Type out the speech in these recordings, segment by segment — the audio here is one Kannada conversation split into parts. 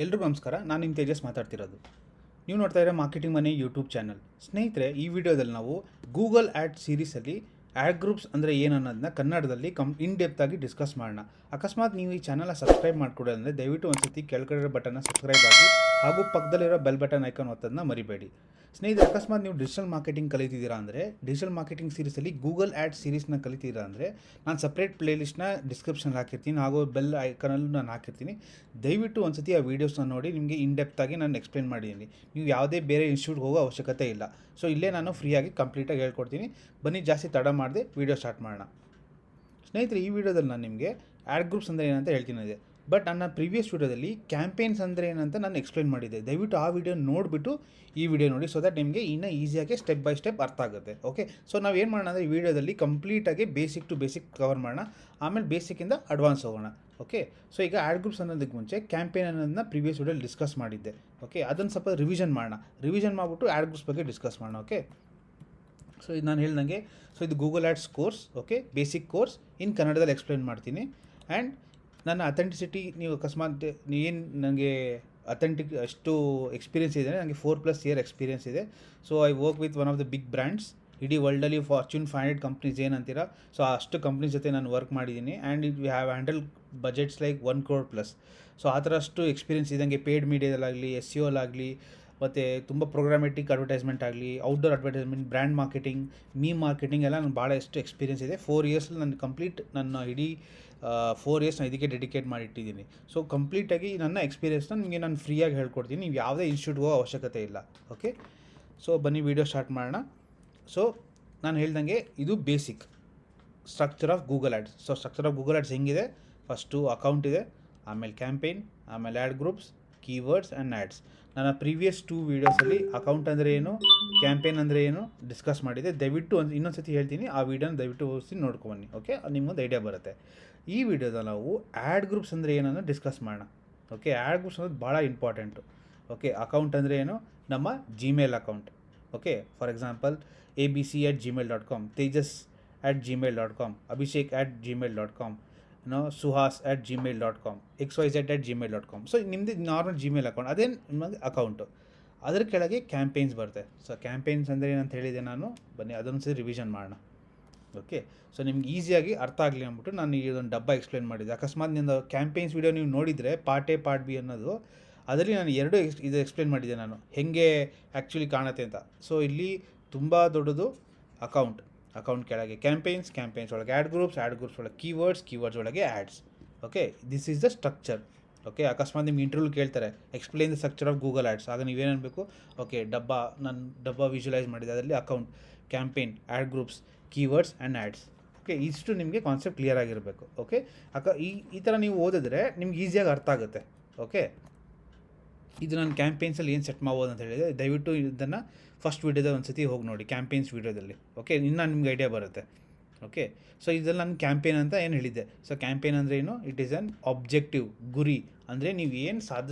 ಎಲ್ರಿಗೂ ನಮಸ್ಕಾರ. ನಾನು ನಿಮ್ಮ ತೇಜಸ್ ಮಾತಾಡ್ತಿರೋದು. ನೀವು ನೋಡ್ತಾ ಇರೋ ಮಾರ್ಕೆಟಿಂಗ್ ಮನಿ ಯೂಟ್ಯೂಬ್ ಚಾನಲ್. ಸ್ನೇಹಿತರೆ, ಈ ವಿಡಿಯೋದಲ್ಲಿ ನಾವು ಗೂಗಲ್ ಆ್ಯಡ್ ಸೀರೀಸಲ್ಲಿ ಆ್ಯಡ್ ಗ್ರೂಪ್ಸ್ ಅಂದರೆ ಏನು ಅನ್ನೋದನ್ನ ಕನ್ನಡದಲ್ಲಿ ಇನ್ ಡೆಪ್ತ್ ಆಗಿ ಡಿಸ್ಕಸ್ ಮಾಡೋಣ. ಅಕಸ್ಮಾತ್ ನೀವು ಈ ಚಾನಲ್ನ ಸಬ್ಸ್ಕ್ರೈಬ್ ಮಾಡ್ಕೊಡೋದು ಅಂದರೆ ದಯವಿಟ್ಟು ಒಂದು ಸತಿ ಕೆಳಗಡೆ ಬಟನ್ನ ಸಬ್ಸ್ಕ್ರೈಬ್ ಆಗಿ ಹಾಗೂ ಪಕ್ಕದಲ್ಲಿರೋ ಬೆಲ್ ಬಟನ್ ಐಕಾನ್ ಒತ್ತೋದನ್ನ ಮರಿಬೇಡಿ. ಸ್ನೇಹಿತರೆ, ಅಕಸ್ಮಾತ್ ನೀವು ಡಿಜಿಟಲ್ ಮಾರ್ಕೆಟಿಂಗ್ ಕಲಿತಿದ್ದೀರಾ ಅಂದರೆ ಡಿಜಿಟಲ್ ಮಾರ್ಕೆಟಿಂಗ್ ಸೀರೀಸಲ್ಲಿ ಗೂಗಲ್ ಆ್ಯಡ್ ಸೀರೀಸ್ನ ಕಲಿತೀರಾ ಅಂದರೆ ನಾನು ಸಪ್ರೇಟ್ ಪ್ಲೇಲಿಸ್ಟ್ನ ಡಿಸ್ಕ್ರಿಪ್ಷನ್ಗೆ ಹಾಕಿರ್ತೀನಿ, ಹಾಗೂ ಬೆಲ್ ಐಕನಲ್ಲೂ ನಾನು ಹಾಕಿರ್ತೀನಿ. ದಯವಿಟ್ಟು ಒಂದು ಸತಿ ಆ ವೀಡಿಯೋಸ್ನ ನೋಡಿ. ನಿಮಗೆ ಇನ್ ಡೆಪ್ತಾಗಿ ನಾನು ಎಕ್ಸ್ಪ್ಲೇನ್ ಮಾಡಿದ್ದೀನಿ. ನೀವು ಯಾವುದೇ ಬೇರೆ ಇನ್ಸ್ಟಿಟ್ಯೂಟ್ಗೆ ಹೋಗೋ ಅವಶ್ಯಕತೆ ಇಲ್ಲ. ಸೊ ಇಲ್ಲೇ ನಾನು ಫ್ರೀಯಾಗಿ ಕಂಪ್ಲೀಟಾಗಿ ಹೇಳ್ಕೊಡ್ತೀನಿ. ಬನ್ನಿ, ಜಾಸ್ತಿ ತಡ ಮಾಡದೆ ವೀಡಿಯೋ ಸ್ಟಾರ್ಟ್ ಮಾಡೋಣ. ಸ್ನೇಹಿತರೆ, ಈ ವಿಡಿಯೋದಲ್ಲಿ ನಾನು ನಿಮಗೆ ಆ್ಯಡ್ ಗ್ರೂಪ್ಸ್ ಅಂದರೆ ಏನಂತ ಹೇಳ್ತೀನಿ. ಬಟ್ ನನ್ನ ಪ್ರೀವಿಯಸ್ ವೀಡಿಯೋದಲ್ಲಿ ಕ್ಯಾಂಪೇನ್ಸ್ ಅಂದರೆ ಏನಂತ ನಾನು ಎಕ್ಸ್ಪ್ಲೇನ್ ಮಾಡಿದ್ದೆ. ದಯವಿಟ್ಟು ಆ ವಿಡಿಯೋ ನೋಡಿಬಿಟ್ಟು ಈ ವಿಡಿಯೋ ನೋಡಿ, ಸೊ ದಟ್ ನಿಮಗೆ ಇನ್ನೂ ಈಸಿಯಾಗಿ ಸ್ಟೆಪ್ ಬೈ ಸ್ಟೆಪ್ ಅರ್ಥ ಆಗುತ್ತೆ. ಓಕೆ, ಸೊ ನಾವು ಏನು ಮಾಡೋಣ ಅಂದರೆ ಈ ವಿಡಿಯೋದಲ್ಲಿ ಕಂಪ್ಲೀಟಾಗಿ ಬೇಸಿಕ್ ಟು ಬೇಸಿಕ್ ಕವರ್ ಮಾಡೋಣ, ಆಮೇಲೆ ಬೇಸಿಕ್ಕಿಂದ ಅಡ್ವಾನ್ಸ್ ಹೋಗೋಣ. ಓಕೆ, ಸೊ ಈಗ ಆ್ಯಡ್ ಗ್ರೂಪ್ಸ್ ಅನ್ನೋದಕ್ಕೆ ಮುಂಚೆ ಕ್ಯಾಂಪೇನ್ ಅನ್ನೋದನ್ನ ಪ್ರೀವಿಯಸ್ ವಿಡಿಯೋಲಿ ಡಿಸ್ಕಸ್ ಮಾಡಿದ್ದೆ. ಓಕೆ, ಅದನ್ನು ಸ್ವಲ್ಪ ರಿವಿಷನ್ ಮಾಡೋಣ. ರಿವಿಷನ್ ಮಾಡಿಬಿಟ್ಟು ಆ್ಯಡ್ ಗ್ರೂಪ್ಸ್ ಬಗ್ಗೆ ಡಿಸ್ಕಸ್ ಮಾಡೋಣ. ಓಕೆ, ಸೊ ಇದು ನಾನು ಹೇಳ್ದಂಗೆ, ಸೊ ಇದು Google ads course. Okay, basic course in ಕನ್ನಡದಲ್ಲಿ ಎಕ್ಸ್ಪ್ಲೇನ್ ಮಾಡ್ತೀನಿ. ಆ್ಯಂಡ್ ನನ್ನ ಅಥೆಂಟಿಸಿಟಿ, ನೀವು ಅಕಸ್ಮಾತ್ ಏನು ನನಗೆ ಅಥೆಂಟಿಕ್ ಅಷ್ಟು ಎಕ್ಸ್ಪೀರಿಯನ್ಸ್ ಇದೆ, ನನಗೆ 4+ ಇಯರ್ ಎಕ್ಸ್ಪೀರಿಯನ್ಸ್ ಇದೆ. So I work with one of the big brands. ಇಡೀ ವರ್ಲ್ಡಲ್ಲಿ ಫಾರ್ಚೂನ್ 500 ಕಂಪ್ನೀಸ್ ಏನಂತೀರ, ಸೊ ಅಷ್ಟು ಕಂಪ್ನೀಸ್ ಜೊತೆ ನಾನು ವರ್ಕ್ ಮಾಡಿದ್ದೀನಿ. And we have handle budgets like 1 crore+. So ಆ ಥರ ಅಷ್ಟು ಎಕ್ಸ್ಪೀರಿಯನ್ಸ್ ಇದ್ದಂಗೆ ಪೇಯ್ಡ್ ಮೀಡಿಯಾದಲ್ಲಾಗಲಿ, SEO ಆಗಲಿ, ಮತ್ತು ತುಂಬ ಪ್ರೋಗ್ರಾಮೆಟಿಕ್ ಅಡ್ವರ್ಟೈಸ್ಮೆಂಟ್ ಆಗಲಿ, outdoor advertisement, brand marketing, marketing ಎಲ್ಲ ನನಗೆ ಭಾಳ ಎಷ್ಟು ಎಕ್ಸ್ಪೀರಿಯನ್ಸ್ ಇದೆ. 4 ಇಯರ್ಸಲ್ಲಿ ನಾನು ಕಂಪ್ಲೀಟ್ ನನ್ನ ಇಡೀ 4 ಇಯರ್ಸ್ ನಾನು ಇದಕ್ಕೆ ಡೆಡಿಕೇಟ್ ಮಾಡಿಟ್ಟಿದ್ದೀನಿ. ಸೊ ಕಂಪ್ಲೀಟಾಗಿ ನನ್ನ ಎಕ್ಸ್ಪೀರಿಯನ್ಸ್ನ ನಿಮಗೆ ನಾನು ಫ್ರೀಯಾಗಿ ಹೇಳ್ಕೊಡ್ತೀನಿ. ನೀವು ಯಾವುದೇ ಇನ್ಸ್ಟಿಟ್ಯೂಟ್ಗೆ ಹೋಗೋ ಅವಶ್ಯಕತೆ ಇಲ್ಲ. ಓಕೆ, ಸೊ ಬನ್ನಿ ವಿಡಿಯೋ ಸ್ಟಾರ್ಟ್ ಮಾಡೋಣ. ಸೊ ನಾನು ಹೇಳ್ದಂಗೆ ಇದು basic structure of Google ads. So structure of Google ads ಹೆಂಗಿದೆ, ಫಸ್ಟು ಅಕೌಂಟ್ ಇದೆ, ಆಮೇಲೆ ಕ್ಯಾಂಪೇನ್, ಆಮೇಲೆ add groups, keywords and ads. ನನ್ನ ಪ್ರೀವಿಯಸ್ 2 ವೀಡಿಯೋಸಲ್ಲಿ ಅಕೌಂಟ್ ಅಂದರೆ ಏನು, ಕ್ಯಾಂಪೇನ್ ಅಂದರೆ ಏನು ಡಿಸ್ಕಸ್ ಮಾಡಿದೆ. ದಯವಿಟ್ಟು ಇನ್ನೊಂದು ಸತಿ ಹೇಳ್ತೀನಿ, ಆ ವೀಡಿಯೋನ ದಯವಿಟ್ಟು ಓದಿಸಿ ನೋಡ್ಕೊಬನ್ನಿ. ಓಕೆ, ಅದು ನಿಮ್ಗೊಂದು ಐಡಿಯಾ ಬರುತ್ತೆ. ಈ ವಿಡಿಯೋದ ನಾವು ಆ್ಯಡ್ ಗ್ರೂಪ್ಸ್ ಅಂದರೆ ಏನನ್ನು ಡಿಸ್ಕಸ್ ಮಾಡೋಣ. ಓಕೆ, ಆ್ಯಡ್ ಗ್ರೂಪ್ಸ್ ಅನ್ನೋದು ಭಾಳ ಇಂಪಾರ್ಟೆಂಟು. ಓಕೆ, ಅಕೌಂಟ್ ಅಂದರೆ ಏನು, ನಮ್ಮ Gmail account. Okay, for example abc@gmail.com, tejas@gmail.com, abhishek@gmail.com, suhas@gmail.com, xyz@gmail.com. So ನಿಮ್ಮದು ನಾರ್ಮಲ್ ಜಿಮೇಲ್ ಅಕೌಂಟ್, ಅದೇ ನಿಮಗೆ ಅಕೌಂಟು. ಅದರ ಕೆಳಗೆ ಕ್ಯಾಂಪೇನ್ಸ್ ಬರುತ್ತೆ. ಸೊ ಕ್ಯಾಂಪೇನ್ಸ್ ಅಂದರೆ ಏನಂತ ಹೇಳಿದೆ ನಾನು. ಬನ್ನಿ ಅದೊಂದು ಸರಿ ರಿವಿಷನ್ ಮಾಡೋಣ. ಓಕೆ, ಸೊ ನಿಮ್ಗೆ ಈಸಿಯಾಗಿ ಅರ್ಥ ಆಗಲಿ ಅಂದ್ಬಿಟ್ಟು ನಾನು ಇದೊಂದು ಡಬ್ಬ ಎಕ್ಸ್ಪ್ಲೇನ್ ಮಾಡಿದ್ದೆ. ಅಕಸ್ಮಾತ್ ನಿಮ್ಮದು ಕ್ಯಾಂಪೇನ್ಸ್ ವಿಡಿಯೋ ನೀವು ನೋಡಿದರೆ ಪಾರ್ಟ್ ಎ ಪಾರ್ಟ್ ಬಿ ಅನ್ನೋದು, ಅದರಲ್ಲಿ ನಾನು ಎರಡು ಇದು ಎಕ್ಸ್ಪ್ಲೇನ್ ಮಾಡಿದ್ದೆ ನಾನು, ಹೇಗೆ ಆ್ಯಕ್ಚುಲಿ ಕಾಣುತ್ತೆ ಅಂತ. ಸೊ ಇಲ್ಲಿ ತುಂಬ ದೊಡ್ಡದು ಅಕೌಂಟ್ ಕೆಳಗೆ ಕ್ಯಾಂಪೇನ್ಸ್ ಒಳಗೆ ಆ್ಯಡ್ ಗ್ರೂಪ್ಸ್ ಒಳಗೆ ಕೀವರ್ಡ್ಸ್ ಒಳಗೆ ads. Okay, this is the structure. Okay, ಅಕಸ್ಮಾತ್ ನಿಮ್ಗೆ ಇಂಟರ್ವ್ಯೂ ಕೇಳ್ತಾರೆ explain the structure of Google ads, ಆಗ ನೀವೇನಬೇಕು, ಓಕೆ ನಾನು ಡಬ್ಬ ವಿಜುವಲೈಸ್ ಮಾಡಿದೆ. ಅದರಲ್ಲಿ account, campaign, add groups, keywords and ads. Okay, ಇಷ್ಟು ನಿಮಗೆ ಕಾನ್ಸೆಪ್ಟ್ ಕ್ಲಿಯರ್ ಆಗಿರಬೇಕು. ಓಕೆ, ಈ ಥರ ನೀವು ಓದಿದ್ರೆ ನಿಮ್ಗೆ ಈಸಿಯಾಗಿ ಅರ್ಥ ಆಗುತ್ತೆ. ಓಕೆ, ಇದು ನಾನು ಕ್ಯಾಂಪೇನ್ಸಲ್ಲಿ ಏನು ಸೆಟ್ ಮಾಡ್ಬೋದು ಅಂತ ಹೇಳಿದೆ. ದಯವಿಟ್ಟು ಇದನ್ನು ಫಸ್ಟ್ ವೀಡಿಯೋದಲ್ಲಿ ಒಂದು ಸತಿ ಹೋಗಿ ನೋಡಿ, ಕ್ಯಾಂಪೇನ್ಸ್ ವೀಡಿಯೋದಲ್ಲಿ. ಓಕೆ, ಇನ್ನೂ ನಿಮ್ಗೆ ಐಡಿಯಾ ಬರುತ್ತೆ. ಓಕೆ, ಸೊ ಇದರಲ್ಲಿ ನಾನು ಕ್ಯಾಂಪೇನ್ ಅಂತ ಏನು ಹೇಳಿದ್ದೆ. ಸೊ ಕ್ಯಾಂಪೇನ್ ಅಂದರೆ ಏನು, ಇಟ್ ಈಸ್ ಆನ್ ಆಬ್ಜೆಕ್ಟಿವ್, ಗುರಿ. ಅಂದರೆ ನೀವು ಏನು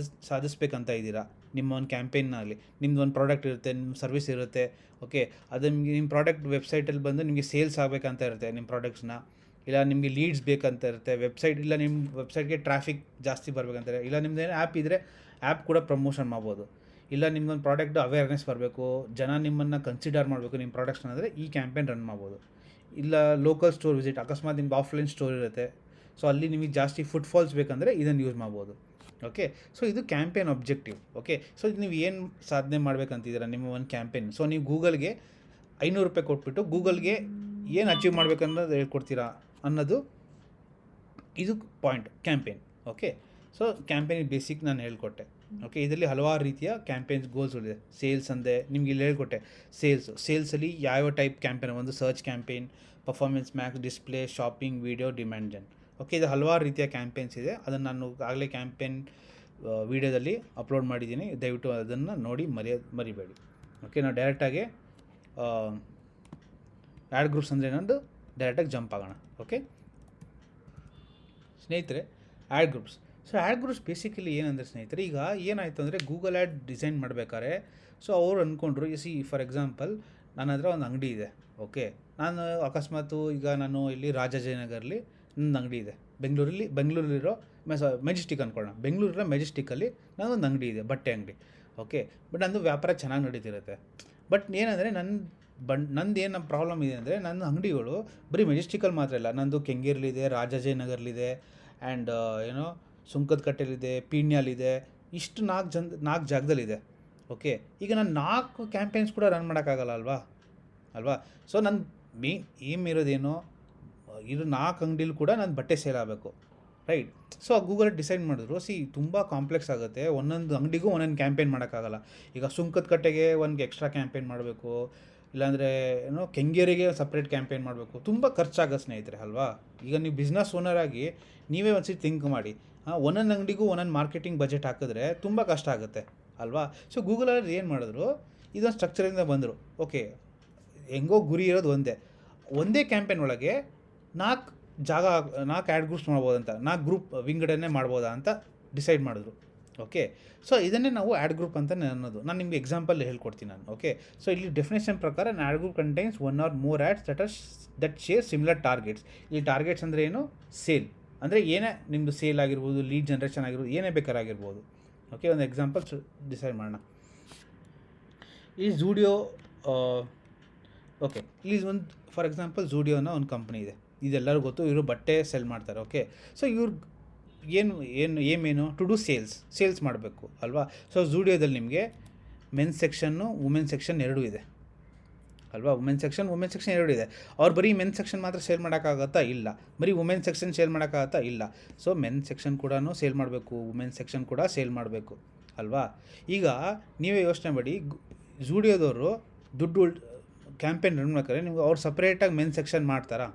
ಸಾಧಿಸ್ಬೇಕಂತ ಇದ್ದೀರಾ ನಿಮ್ಮ ಒಂದು ಕ್ಯಾಂಪೇನ್ನಲ್ಲಿ. ನಿಮ್ದು ಒಂದು ಪ್ರಾಡಕ್ಟ್ ಇರುತ್ತೆ, ನಿಮ್ಮ ಸರ್ವಿಸ್ ಇರುತ್ತೆ. ಓಕೆ, ಅದು ನಿಮ್ಮ ಪ್ರಾಡಕ್ಟ್ ವೆಬ್ಸೈಟಲ್ಲಿ ಬಂದು ನಿಮಗೆ ಸೇಲ್ಸ್ ಆಗಬೇಕಂತ ಇರುತ್ತೆ ನಿಮ್ಮ ಪ್ರಾಡಕ್ಟ್ಸ್ನ, ಇಲ್ಲ ನಿಮಗೆ ಲೀಡ್ಸ್ ಬೇಕಂತ ಇರುತ್ತೆ ವೆಬ್ಸೈಟ್, ಇಲ್ಲ ನಿಮ್ಮ ವೆಬ್ಸೈಟ್ಗೆ ಟ್ರಾಫಿಕ್ ಜಾಸ್ತಿ ಬರಬೇಕಂತಾರೆ, ಇಲ್ಲ ನಿಮ್ಮದೇನು ಆ್ಯಪ್ ಇದ್ದರೆ ಆ್ಯಪ್ ಕೂಡ ಪ್ರಮೋಷನ್ ಮಾಡ್ಬೋದು, ಇಲ್ಲ ನಿಮ್ಮದೊಂದು ಪ್ರಾಡಕ್ಟ್ ಅವೇರ್ನೆಸ್ ಬರಬೇಕು, ಜನ ನಿಮ್ಮನ್ನು ಕನ್ಸಿಡರ್ ಮಾಡಬೇಕು ನಿಮ್ಮ ಪ್ರಾಡಕ್ಟ್ಸ್ನ, ಅಂದರೆ ಈ ಕ್ಯಾಂಪೇನ್ ರನ್ ಮಾಡ್ಬೋದು. ಇಲ್ಲ ಲೋಕಲ್ ಸ್ಟೋರ್ ವಿಸಿಟ್, ಅಕಸ್ಮಾತ್ ನಿಮ್ದು ಆಫ್ಲೈನ್ ಸ್ಟೋರ್ ಇರುತ್ತೆ, ಸೊ ಅಲ್ಲಿ ನಿಮಗೆ ಜಾಸ್ತಿ ಫುಟ್ಫಾಲ್ಸ್ ಬೇಕಂದರೆ ಇದನ್ನು ಯೂಸ್ ಮಾಡ್ಬೋದು. ಓಕೆ, ಸೊ ಇದು ಕ್ಯಾಂಪೇನ್ ಆಬ್ಜೆಕ್ಟಿವ್. ಓಕೆ, ಸೊ ನೀವು ಏನು ಸಾಧನೆ ಮಾಡ್ಬೇಕಂತಿದ್ದೀರಾ ನಿಮ್ಮ ಒಂದು ಕ್ಯಾಂಪೇನ್. ಸೊ ನೀವು ಗೂಗಲ್ಗೆ ₹500 ಕೊಟ್ಬಿಟ್ಟು ಗೂಗಲ್ಗೆ ಏನು ಅಚೀವ್ ಮಾಡ್ಬೇಕನ್ನೋದು ಹೇಳ್ಕೊಡ್ತೀರಾ ಅನ್ನೋದು ಇದು ಪಾಯಿಂಟ್ ಕ್ಯಾಂಪೇನ್. ಓಕೆ, ಸೊ ಕ್ಯಾಂಪೇನಿಗೆ ಬೇಸಿಕ್ ನಾನು ಹೇಳ್ಕೊಟ್ಟೆ. ಓಕೆ, ಇದರಲ್ಲಿ ಹಲವಾರು ರೀತಿಯ ಕ್ಯಾಂಪೇನ್ಸ್ ಗೋಲ್ಸ್ಗಳಿದೆ. ಸೇಲ್ಸ್ ಅಂದೆ ನಿಮ್ಗೆ ಇಲ್ಲಿ ಹೇಳ್ಕೊಟ್ಟೆ. ಸೇಲ್ಸಲ್ಲಿ ಯಾವ ಟೈಪ್ ಕ್ಯಾಂಪೇನ್, ಒಂದು search campaign, performance Max, display, shopping, video, demand Jan. Okay, ಇದು ಹಲವಾರು ರೀತಿಯ ಕ್ಯಾಂಪೇನ್ಸ್ ಇದೆ. ಅದನ್ನು ನಾನು ಆಗಲೇ ಕ್ಯಾಂಪೇನ್ ವಿಡಿಯೋದಲ್ಲಿ ಅಪ್ಲೋಡ್ ಮಾಡಿದ್ದೀನಿ. ದಯವಿಟ್ಟು ಅದನ್ನು ನೋಡಿ ಮರಿಬೇಡಿ. ಓಕೆ, ನಾವು ಡೈರೆಕ್ಟಾಗಿ ಆ್ಯಡ್ ಗ್ರೂಪ್ಸ್ ಅಂದರೆ ಏನೊಂದು ಡೈರೆಕ್ಟಾಗಿ ಜಂಪ್ ಆಗೋಣ. ಓಕೆ ಸ್ನೇಹಿತರೆ, add groups. So add groups basically ಏನಂದರೆ ಸ್ನೇಹಿತರೆ, ಈಗ ಏನಾಯಿತು ಅಂದರೆ ಗೂಗಲ್ ಆ್ಯಡ್ ಡಿಸೈನ್ ಮಾಡಬೇಕಾದ್ರೆ, ಸೊ ಅವ್ರು ಅಂದ್ಕೊಂಡ್ರು, ಫಾರ್ ಎಕ್ಸಾಂಪಲ್ ನನ್ನ ಹತ್ರ ಒಂದು ಅಂಗಡಿ ಇದೆ. ಓಕೆ, ನಾನು ಅಕಸ್ಮಾತು ಈಗ ನಾನು ಇಲ್ಲಿ ರಾಜಾಜಿನಗರಲ್ಲಿ ನನ್ನ ಅಂಗಡಿ ಇದೆ. ಬೆಂಗಳೂರಲ್ಲಿರೋ ಮೆಜೆಸ್ಟಿಕ್ ಅಂದ್ಕೊಳ್ಳೋಣ, ಬೆಂಗಳೂರಿರೋ ಮೆಜೆಸ್ಟಿಕ್ಕಲ್ಲಿ ನನ್ನೊಂದು ಅಂಗಡಿ ಇದೆ, ಬಟ್ಟೆ ಅಂಗಡಿ. ಓಕೆ, ಬಟ್ ನಂದು ವ್ಯಾಪಾರ ಚೆನ್ನಾಗಿ ನಡೀತಿರುತ್ತೆ. ಬಟ್ ಏನಂದರೆ ನಂದು ಏನು ಪ್ರಾಬ್ಲಮ್ ಇದೆ ಅಂದರೆ, ನನ್ನ ಅಂಗಡಿಗಳು ಬರೀ ಮೆಜೆಸ್ಟಿಕಲ್ಲಿ ಮಾತ್ರ ಇಲ್ಲ, ನಂದು ಕೆಂಗೇರಿಲಿದೆ, ರಾಜಾಜಿನಗರ್ಲಿದೆ, ಆ್ಯಂಡ್ ಸುಂಕದ ಕಟ್ಟೆಲಿದೆ, ಪೀಣ್ಯಲ್ಲಿದೆ, ಇಷ್ಟು 4 ಜಾಗದಲ್ಲಿದೆ. ಓಕೆ, ಈಗ ನಾನು 4 ಕ್ಯಾಂಪೇನ್ಸ್ ಕೂಡ ರನ್ ಮಾಡೋಕ್ಕಾಗಲ್ಲ ಅಲ್ವಾ. ಸೊ ನನ್ನ ಮೇನ್ ಏಮ್ ಇರೋದೇನು, ಇದು 4 ಅಂಗಡಿಲಿ ಕೂಡ ನನ್ನ ಬಟ್ಟೆ ಸೇಲ್ ಆಗಬೇಕು, ರೈಟ್. ಸೊ ಗೂಗಲ್ ಡಿಸೈಡ್ ಮಾಡಿದ್ರು, ತುಂಬ ಕಾಂಪ್ಲೆಕ್ಸ್ ಆಗುತ್ತೆ, ಒಂದೊಂದು ಅಂಗಡಿಗೂ ಒಂದೊಂದು ಕ್ಯಾಂಪೇನ್ ಮಾಡೋಕ್ಕಾಗಲ್ಲ. ಈಗ ಸುಂಕದ ಕಟ್ಟೆಗೆ ಒಂದು ಎಕ್ಸ್ಟ್ರಾ ಕ್ಯಾಂಪೇನ್ ಮಾಡಬೇಕು, ಇಲ್ಲಾಂದರೆ ಕೆಂಗೇರಿಗೆ ಸಪ್ರೇಟ್ ಕ್ಯಾಂಪೇನ್ ಮಾಡಬೇಕು, ತುಂಬ ಖರ್ಚಾಗೋ ಸ್ನೇಹಿತರೆ ಅಲ್ವಾ. ಈಗ ನೀವು ಬಿಸ್ನೆಸ್ ಓನರ್ ಆಗಿ ನೀವೇ ಒಂದ್ಸತಿ ಥಿಂಕ್ ಮಾಡಿ, ಒಂದೊಂದು ಅಂಗಡಿಗೂ ಒಂದೊಂದು ಮಾರ್ಕೆಟಿಂಗ್ ಬಜೆಟ್ ಹಾಕಿದ್ರೆ ತುಂಬ ಕಷ್ಟ ಆಗುತ್ತೆ ಅಲ್ವಾ. ಸೊ ಗೂಗಲಲ್ಲಿ ಏನು ಮಾಡಿದ್ರು, ಇದೊಂದು ಸ್ಟ್ರಕ್ಚರಿಂದ ಬಂದರು. ಓಕೆ, ಹೆಂಗೋ ಗುರಿ ಇರೋದು ಒಂದೇ ಕ್ಯಾಂಪೇನ್ ಒಳಗೆ 4 ಆ್ಯಡ್ ಗ್ರೂಪ್ಸ್ ಮಾಡ್ಬೋದಂತ, 4 ಗ್ರೂಪ್ ವಿಂಗಡಣೆ ಮಾಡ್ಬೋದಾ ಅಂತ ಡಿಸೈಡ್ ಮಾಡಿದ್ರು. ಓಕೆ, ಸೊ ಇದನ್ನೇ ನಾವು ಆ್ಯಡ್ ಗ್ರೂಪ್ ಅಂತ ಅನ್ನೋದು. ನಾನು ನಿಮಗೆ ಎಕ್ಸಾಂಪಲ್ ಹೇಳ್ಕೊಡ್ತೀನಿ ನಾನು. ಓಕೆ, ಸೊ ಇಲ್ಲಿ ಡೆಫಿನೇಷನ್ ಪ್ರಕಾರ add group contains 1 or more ads that share similar targets. ಈ ಟಾರ್ಗೆಟ್ಸ್ ಅಂದರೆ ಏನು, ಸೇಲ್ ಅಂದರೆ ಏನೇ ನಿಮ್ಮದು ಸೇಲ್ ಆಗಿರ್ಬೋದು, ಲೀಡ್ ಜನ್ರೇಷನ್ ಆಗಿರ್ಬೋದು, ಏನೇ ಬೇಕಾರಾಗಿರ್ಬೋದು. ಓಕೆ, ಒಂದು ಎಕ್ಸಾಂಪಲ್ ಡಿಸೈಡ್ ಮಾಡೋಣ. ಈ ಝೂಡಿಯೋ, ಓಕೆ, ಇಲ್ಲಿ ಒಂದು ಫಾರ್ ಎಕ್ಸಾಂಪಲ್ ಝೂಡಿಯೋ ಒಂದು ಕಂಪ್ನಿ ಇದೆ, ಇದೆಲ್ಲರಿಗೂ ಗೊತ್ತು, ಇವರು ಬಟ್ಟೆ ಸೆಲ್ ಮಾಡ್ತಾರೆ. ಓಕೆ, ಸೊ ಏಮೇನು ಟು ಡೂ ಸೇಲ್ಸ್ ಮಾಡಬೇಕು ಅಲ್ವಾ. ಸೊ ಝೂಡಿಯೋದಲ್ಲಿ ನಿಮಗೆ ಮೆನ್ಸ್ ಸೆಕ್ಷನ್ನು, ವುಮೆನ್ಸ್ ಸೆಕ್ಷನ್ ಎರಡೂ ಇದೆ ಅಲ್ವಾ. ವುಮೆನ್ಸ್ ಸೆಕ್ಷನ್ 2 ಇದೆ. ಅವ್ರು ಬರೀ ಮೆನ್ಸ್ ಸೆಕ್ಷನ್ ಮಾತ್ರ ಸೇಲ್ ಮಾಡೋಕ್ಕಾಗತ್ತಾ, ಇಲ್ಲ. ಬರೀ ವುಮೆನ್ಸ್ ಸೆಕ್ಷನ್ ಸೇಲ್ ಮಾಡೋಕ್ಕಾಗತ್ತಾ, ಇಲ್ಲ. ಸೊ ಮೆನ್ಸ್ ಸೆಕ್ಷನ್ ಕೂಡ ಸೇಲ್ ಮಾಡಬೇಕು, ವುಮೆನ್ಸ್ ಸೆಕ್ಷನ್ ಕೂಡ ಸೇಲ್ ಮಾಡಬೇಕು ಅಲ್ವಾ. ಈಗ ನೀವೇ ಯೋಚನೆ ಮಾಡಿ, ಝೂಡಿಯೋದವರು ದುಡ್ಡು ಕ್ಯಾಂಪೇನ್ ರನ್ ಮಾಡ್ತಾರೆ, ನೀವು ಅವ್ರು ಸಪ್ರೇಟಾಗಿ ಮೆನ್ಸ್ ಸೆಕ್ಷನ್ ಮಾಡ್ತಾರಾ,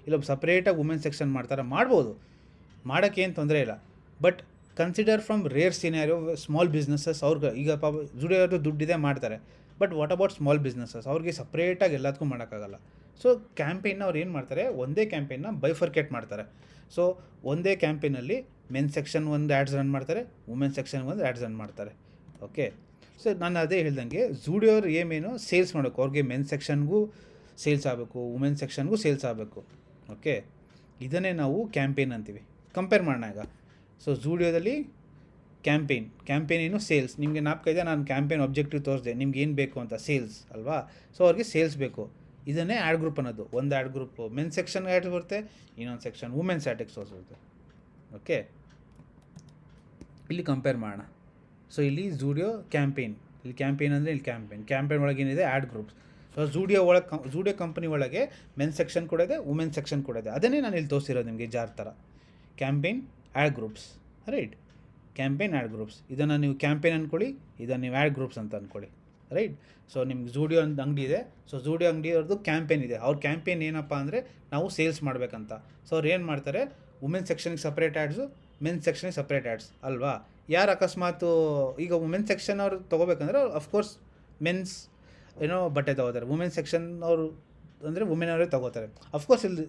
ಇಲ್ಲ ಸಪ್ರೇಟಾಗಿ ವುಮೆನ್ಸ್ ಸೆಕ್ಷನ್ ಮಾಡ್ತಾರಾ, ಮಾಡ್ಬೋದು, ಮಾಡೋಕ್ಕೆ ಏನು ತೊಂದರೆ ಇಲ್ಲ. But consider from rare scenario small businesses, ಅವ್ರಿಗೆ ಈಗ ಪಾಪ ಝೂಡಿಯೋದು ದುಡ್ಡಿದೆ ಮಾಡ್ತಾರೆ, but what about small businesses, ಅವ್ರಿಗೆ ಸಪ್ರೇಟಾಗಿ ಎಲ್ಲದಕ್ಕೂ ಮಾಡೋಕ್ಕಾಗಲ್ಲ. ಸೊ ಕ್ಯಾಂಪೇನ್ನ ಅವ್ರು ಏನು ಮಾಡ್ತಾರೆ, ಒಂದೇ ಕ್ಯಾಂಪೇನ್ನ ಬೈಫರ್ಕೇಟ್ ಮಾಡ್ತಾರೆ. ಸೊ ಒಂದೇ ಕ್ಯಾಂಪೇನಲ್ಲಿ ಮೆನ್ಸ್ ಸೆಕ್ಷನ್ ಒಂದು ಆ್ಯಡ್ಸ್ ರನ್ ಮಾಡ್ತಾರೆ, ವುಮೆನ್ಸ್ ಸೆಕ್ಷನ್ ಒಂದು ಆ್ಯಡ್ಸ್ ರನ್ ಮಾಡ್ತಾರೆ. ಓಕೆ, ಸೊ ನಾನು ಅದೇ ಹೇಳ್ದಂಗೆ ಝೂಡಿಯೋರು ಏನೇನು ಸೇಲ್ಸ್ ಮಾಡಬೇಕು, ಅವ್ರಿಗೆ ಮೆನ್ಸ್ ಸೆಕ್ಷನ್ಗೂ ಸೇಲ್ಸ್ ಆಗಬೇಕು, ವುಮೆನ್ಸ್ ಸೆಕ್ಷನ್ಗೂ ಸೇಲ್ಸ್ ಆಗಬೇಕು. ಓಕೆ, ಇದನ್ನೇ ನಾವು ಕ್ಯಾಂಪೇನ್ ಅಂತೀವಿ. ಕಂಪೇರ್ ಮಾಡೋಣ ಈಗ. ಸೊ ಝೂಡಿಯೋದಲ್ಲಿ ಕ್ಯಾಂಪೇನ್ ಏನು, ಸೇಲ್ಸ್. ನಿಮಗೆ ನಾಲ್ಕು ಇದೆ, ನಾನು ಕ್ಯಾಂಪೇನ್ ಆಬ್ಜೆಕ್ಟಿವ್ ತೋರಿಸಿದೆ, ನಿಮ್ಗೆ ಏನು ಬೇಕು ಅಂತ, ಸೇಲ್ಸ್ ಅಲ್ವಾ. ಸೊ ಅವ್ರಿಗೆ ಸೇಲ್ಸ್ ಬೇಕು, ಇದನ್ನೇ ಆ್ಯಡ್ ಗ್ರೂಪ್ ಅನ್ನೋದು. ಒಂದು add group men's section add ಬರುತ್ತೆ, ಇನ್ನೊಂದು ಸೆಕ್ಷನ್ ವುಮೆನ್ಸ್ ಆ್ಯಡ್ಗೆ ತೋರಿಸುತ್ತೆ. ಓಕೆ, ಇಲ್ಲಿ ಕಂಪೇರ್ ಮಾಡೋಣ. ಸೊ ಇಲ್ಲಿ ಝೂಡಿಯೋ ಕ್ಯಾಂಪೇನ್ ಅಂದರೆ ಇಲ್ಲಿ ಕ್ಯಾಂಪೇನ್ ಒಳಗೆ ಏನಿದೆ, ಆ್ಯಡ್ ಗ್ರೂಪ್ಸ್. ಸೊ ಝೂಡಿಯೋ ಕಂಪನಿ ಒಳಗೆ ಮೆನ್ಸ್ ಸೆಕ್ಷನ್ ಕೂಡ ಇದೆ, ವುಮೆನ್ಸ್ ಸೆಕ್ಷನ್ ಕೂಡ ಇದೆ. ಅದನ್ನೇ ನಾನು ಇಲ್ಲಿ ತೋರಿಸಿರೋದು ನಿಮಗೆ ಜಾರ್ ಥರ. Campaign add groups, right. Campaign add groups, ಇದನ್ನು ನೀವು ಕ್ಯಾಂಪೇನ್ ಅಂದ್ಕೊಳ್ಳಿ, ಇದನ್ನು ನೀವು ಆ್ಯಡ್ ಗ್ರೂಪ್ಸ್ ಅಂತ ಅಂದ್ಕೊಳ್ಳಿ, ರೈಟ್. ಸೊ ನಿಮ್ಗೆ ಝೂಡಿಯೋ ಒಂದು ಅಂಗಡಿ ಇದೆ, ಸೊ ಝೂಡಿಯೋ ಅಂಗಡಿಯವ್ರದ್ದು ಕ್ಯಾಂಪೇನ್ ಇದೆ. ಅವ್ರ ಕ್ಯಾಂಪೇನ್ ಏನಪ್ಪ ಅಂದರೆ ನಾವು ಸೇಲ್ಸ್ ಮಾಡಬೇಕಂತ. ಸೊ ಅವ್ರು ಏನು ಮಾಡ್ತಾರೆ, ವುಮೆನ್ಸ್ ಸೆಕ್ಷನ್ಗೆ ಸಪ್ರೇಟ್ ಆ್ಯಡ್ಸು, ಮೆನ್ಸ್ ಸೆಕ್ಷನ್ಗೆ ಸಪ್ರೇಟ್ ಆ್ಯಡ್ಸ್ ಅಲ್ವಾ. ಯಾರು ಅಕಸ್ಮಾತ್ ಈಗ ವುಮೆನ್ಸ್ ಸೆಕ್ಷನ್ ಅವ್ರು ತೊಗೋಬೇಕಂದ್ರೆ ಅಫ್ಕೋರ್ಸ್ ಮೆನ್ಸ್ ಬಟ್ಟೆ ತೊಗೋತಾರೆ, ವುಮೆನ್ಸ್ ಸೆಕ್ಷನ್ ಅವರು ಅಂದರೆ ವುಮೆನ್ ಅವರೇ ತೊಗೋತಾರೆ. ಅಫ್ಕೋರ್ಸ್ ಇಲ್ಲಿ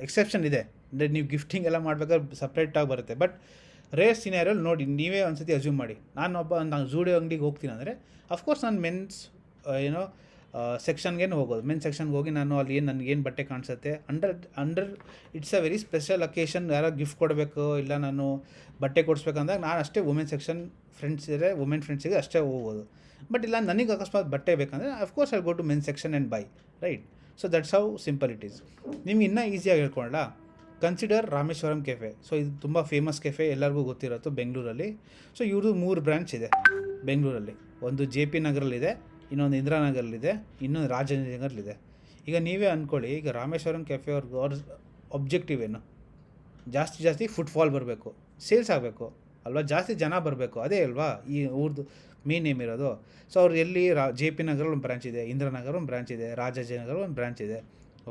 ಎಕ್ಸೆಪ್ಷನ್ ಇದೆ, ಅಂದರೆ ನೀವು ಗಿಫ್ಟಿಂಗ್ ಎಲ್ಲ ಮಾಡ್ಬೇಕಾದ್ರೆ ಸಪ್ರೇಟಾಗಿ ಬರುತ್ತೆ. ಬಟ್ ರೇರ್ ಸಿನಾರಿಯಲ್ಲಿ ನೋಡಿ, ನೀವೇ ಒಂದು ಸತಿ ಅಸ್ಯೂಮ್ ಮಾಡಿ, ನಾನು ಝೂಡಿಯೋ ಅಂಗಡಿಗೆ ಹೋಗ್ತೀನಿ ಅಂದರೆ ಅಫ್ಕೋರ್ಸ್ ನಾನು ಮೆನ್ಸ್ ಸೆಕ್ಷನ್ಗೇನು ಹೋಗೋದು, ಮೆನ್ಸ್ ಸೆಕ್ಷನ್ಗೆ ಹೋಗಿ ನಾನು ಅಲ್ಲಿ ನನಗೇನು ಬಟ್ಟೆ ಕಾಣಿಸುತ್ತೆ, under it's a very special occasion, ಯಾರೋ ಗಿಫ್ಟ್ ಕೊಡಬೇಕು, ಇಲ್ಲ ನಾನು ಬಟ್ಟೆ ಕೊಡಿಸ್ಬೇಕಂದಾಗ ನಾನು ಅಷ್ಟೇ ವುಮೆನ್ ಸೆಕ್ಷನ್ ವುಮೆನ್ ಫ್ರೆಂಡ್ಸಿಗೆ ಅಷ್ಟೇ ಹೋಗೋದು. ಬಟ್ ಇಲ್ಲ ನನಗೆ ಅಕಸ್ಮಾತ್ ಬಟ್ಟೆ ಬೇಕಂದರೆ of course I go to men's section and buy, right. So that's how simple it is. ನಿಮ್ಗೆ ಇನ್ನೂ ಈಸಿಯಾಗಿ ಹೇಳ್ಕೊಳ್ಳ, ಕನ್ಸಿಡರ್ ರಾಮೇಶ್ವರಂ ಕೆಫೆ. ಸೊ ಇದು ತುಂಬ ಫೇಮಸ್ ಕೆಫೆ, ಎಲ್ಲರಿಗೂ ಗೊತ್ತಿರೋದು ಬೆಂಗಳೂರಲ್ಲಿ. ಸೊ ಇವ್ರದ್ದು 3 ಬ್ರ್ಯಾಂಚ್ ಇದೆ ಬೆಂಗಳೂರಲ್ಲಿ. ಒಂದು JP ನಗರಲ್ಲಿದೆ, ಇನ್ನೊಂದು ಇಂದಿರಾನಗರಲ್ಲಿದೆ, ಇನ್ನೊಂದು ರಾಜಾಜಿನಗರಲ್ಲಿದೆ. ಈಗ ನೀವೇ ಅಂದ್ಕೊಳ್ಳಿ, ಈಗ ರಾಮೇಶ್ವರಂ ಕೆಫೆ ಅವ್ರ ಒಬ್ಜೆಕ್ಟಿವ್ ಏನು, ಜಾಸ್ತಿ ಫುಟ್ಫಾಲ್ ಬರಬೇಕು, ಸೇಲ್ಸ್ ಆಗಬೇಕು ಅಲ್ವಾ, ಜಾಸ್ತಿ ಜನ ಬರಬೇಕು, ಅದೇ ಅಲ್ವಾ ಈ ಊರ್ದು ಮೇನ್ ನೇಮ್ ಇರೋದು. ಸೊ ಅವ್ರು ಎಲ್ಲಿ JP ನಗರ ಒಂದು ಬ್ರಾಂಚ್ ಇದೆ, ಇಂದಿರಾನಗರ ಒಂದು ಬ್ರಾಂಚ್ ಇದೆ, ರಾಜಾಜಿನಗರ ಒಂದು ಬ್ರಾಂಚ್ ಇದೆ.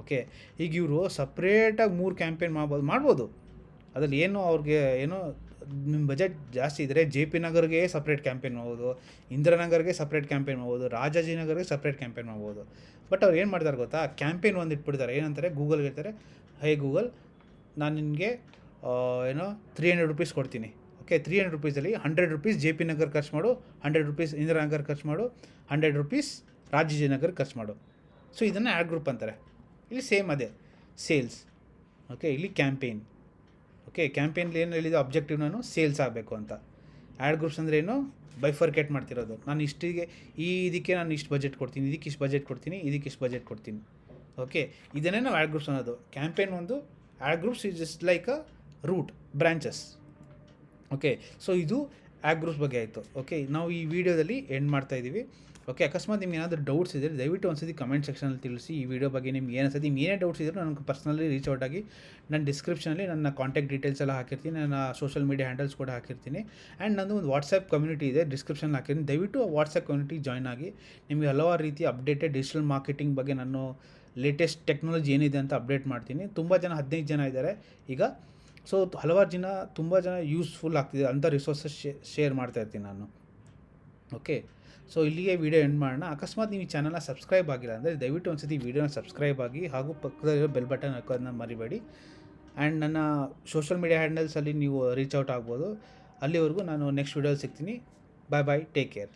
ಓಕೆ, ಈಗ ಇವರು ಸಪ್ರೇಟಾಗಿ 3 ಕ್ಯಾಂಪೇನ್ ಮಾಡ್ಬೋದು. ಅದ್ರಲ್ಲಿ ಏನೋ ಅವ್ರಿಗೆ ನಿಮ್ಮ ಬಜೆಟ್ ಜಾಸ್ತಿ ಇದ್ದರೆ JP ನಗರ್ಗೆ ಸಪ್ರೇಟ್ ಕ್ಯಾಂಪೇನ್ ಮಾಡ್ಬೋದು, ಇಂದಿರಾನಗರ್ಗೆ ಸಪ್ರೇಟ್ ಕ್ಯಾಂಪೇನ್ ಮಾಡ್ಬೋದು, ರಾಜಾಜಿನಗರ್ಗೆ ಸಪ್ರೇಟ್ ಕ್ಯಾಂಪೇನ್ ಮಾಡ್ಬೋದು. ಬಟ್ ಅವ್ರು ಏನು ಮಾಡ್ತಾರೆ ಗೊತ್ತಾ, ಕ್ಯಾಂಪೇನ್ ಒಂದು ಇಟ್ಬಿಡ್ತಾರೆ. ಏನಂತಾರೆ, ಗೂಗಲ್ಗೆ ಹೇಳ್ತಾರೆ, ಹೇ ಗೂಗಲ್, ನಾನು ನಿನಗೆ 300 ರೂಪೀಸ್ ಕೊಡ್ತೀನಿ. ಓಕೆ, 300 ರೂಪೀಸಲ್ಲಿ 100 ರೂಪೀಸ್ JP ನಗರ್ ಖರ್ಚು ಮಾಡು, 100 ರೂಪೀಸ್ ಇಂದಿರಾನಗರ್ ಖರ್ಚು ಮಾಡು, 100 ರೂಪೀಸ್ ರಾಜಾಜಿನಗರ್ ಖರ್ಚು ಮಾಡು. ಸೊ ಇದನ್ನು ಆ್ಯಡ್ ಗ್ರೂಪ್ ಅಂತಾರೆ. ಇಲ್ಲಿ ಸೇಮ್ ಅದೇ ಸೇಲ್ಸ್. ಓಕೆ, ಇಲ್ಲಿ ಕ್ಯಾಂಪೇನ್. ಓಕೆ, ಕ್ಯಾಂಪೇನಲ್ಲಿ ಏನು ಹೇಳಿದೆ ಅಬ್ಜೆಕ್ಟಿವ್ ನಾನು ಸೇಲ್ಸ್ ಆಗಬೇಕು ಅಂತ. ಆ್ಯಡ್ ಗ್ರೂಪ್ಸ್ ಅಂದರೆ ಏನು, ಬೈಫರ್ಕೇಟ್ ಮಾಡ್ತಿರೋದು. ನಾನು ಇಷ್ಟಿಗೆ ಇದಕ್ಕೆ ನಾನು ಇಷ್ಟು ಬಜೆಟ್ ಕೊಡ್ತೀನಿ, ಇದಕ್ಕೆ ಇಷ್ಟು ಬಜೆಟ್ ಕೊಡ್ತೀನಿ, ಇದಕ್ಕೆ ಇಷ್ಟು ಬಜೆಟ್ ಕೊಡ್ತೀನಿ. ಓಕೆ, ಇದನ್ನೇ ನಾವು ಆ್ಯಡ್ ಗ್ರೂಪ್ಸ್ ಅನ್ನೋದು. ಕ್ಯಾಂಪೇನ್ ಒಂದು, ad groups is just like a root branches. Okay, so ಇದು ಆ್ಯಡ್ ಗ್ರೂಪ್ಸ್ ಬಗ್ಗೆ ಆಯಿತು. ಓಕೆ, ನಾವು ಈ ವಿಡಿಯೋದಲ್ಲಿ ಎಂಡ್ ಮಾಡ್ತಾಯಿದ್ದೀವಿ. ಓಕೆ, ಅಕಸ್ಮಾತ್ ನಿಮ್ಗೆ ಏನಾದರೂ ಡೌಟ್ಸ್ ಇದ್ದರೆ ದಯವಿಟ್ಟು ಒಂದ್ಸತಿ ಕಮೆಂಟ್ ಸೆಕ್ಷನಲ್ಲಿ ತಿಳಿಸಿ. ಈ ವಿಡಿಯೋ ಬಗ್ಗೆ ನಿಮ್ಗೆ ಏನಿಸ್ತದೆ, ನಿಮ್ಗೆ ಏನೇ ಡೌಟ್ಸ್ ಇದ್ದರೂ ನನಗೆ ಪರ್ಸ್ನಲಿ ರೀಚ್ ಔಟ್ ಆಗಿ. ನಾನು ಡಿಸ್ಕ್ರಿಪ್ಷನಲ್ಲಿ ನನ್ನ ಕಾಂಟ್ಯಾಕ್ಟ್ ಡೀಟೇಲ್ಸ್ ಎಲ್ಲ ಹಾಕಿರ್ತೀನಿ, ನನ್ನ ಸೋಷಲ್ ಮೀಡಿಯಾ ಹ್ಯಾಂಡಲ್ಸ್ ಕೂಡ ಹಾಕಿರ್ತೀನಿ. ಆ್ಯಂಡ್ ನಂದು ಒಂದು ವಾಟ್ಸಪ್ ಕಮ್ಯುನಿಟಿ ಇದೆ, ಡಿಸ್ಕ್ರಿಪ್ಷನ್ ಹಾಕಿರ್ತೀನಿ. ದಯವಿಟ್ಟು ಆ ವಾಟ್ಸಪ್ ಕಮ್ಯುನಿಟಿ ಜಾಯ್ನ್ ಆಗಿ. ನಿಮಗೆ ಹಲವಾರು ರೀತಿಯ ಅಪ್ಡೇಟೆಡ್ ಡಿಜಿಟಲ್ ಮಾರ್ಕೆಟಿಂಗ್ ಬಗ್ಗೆ ನಾನು ಲೇಟೆಸ್ಟ್ ಟೆಕ್ನಾಲಜಿ ಏನಿದೆ ಅಂತ ಅಪ್ಡೇಟ್ ಮಾಡ್ತೀನಿ. ತುಂಬ ಜನ 15 ಜನ ಇದ್ದಾರೆ ಈಗ. ಸೊ ತುಂಬ ಜನ ಯೂಸ್ಫುಲ್ ಆಗ್ತಿದೆ ಅಂಥ ರಿಸೋರ್ಸಸ್ ಶೇರ್ ಮಾಡ್ತಾಯಿರ್ತೀನಿ ನಾನು. ಓಕೆ, ಸೊ ಇಲ್ಲಿಗೆ ವಿಡಿಯೋ ಎಂಡ್ ಮಾಡೋಣ. ಅಕಸ್ಮಾತ್ ನೀವು ಈ ಚಾನಲ್ನ ಸಬ್ಸ್ಕ್ರೈಬ್ ಆಗಿಲ್ಲ ಅಂದರೆ ದಯವಿಟ್ಟು ಒಂದ್ಸತಿ ವಿಡಿಯೋನ ಸಬ್ಸ್ಕ್ರೈಬ್ ಆಗಿ, ಹಾಗೂ ಪಕ್ಕದಲ್ಲಿರೋ ಬೆಲ್ ಬಟನ್ ಹಾಕೋದನ್ನ ಮರಿಬೇಡಿ. ಆ್ಯಂಡ್ ನನ್ನ ಸೋಷಲ್ ಮೀಡಿಯಾ ಹ್ಯಾಂಡಲ್ಸಲ್ಲಿ ನೀವು ರೀಚ್ ಔಟ್ ಆಗ್ಬೋದು. ಅಲ್ಲಿವರೆಗೂ ನಾನು ನೆಕ್ಸ್ಟ್ ವಿಡಿಯೋಲಿ ಸಿಗ್ತೀನಿ. ಬಾಯ್ ಬಾಯ್, ಟೇಕ್ ಕೇರ್.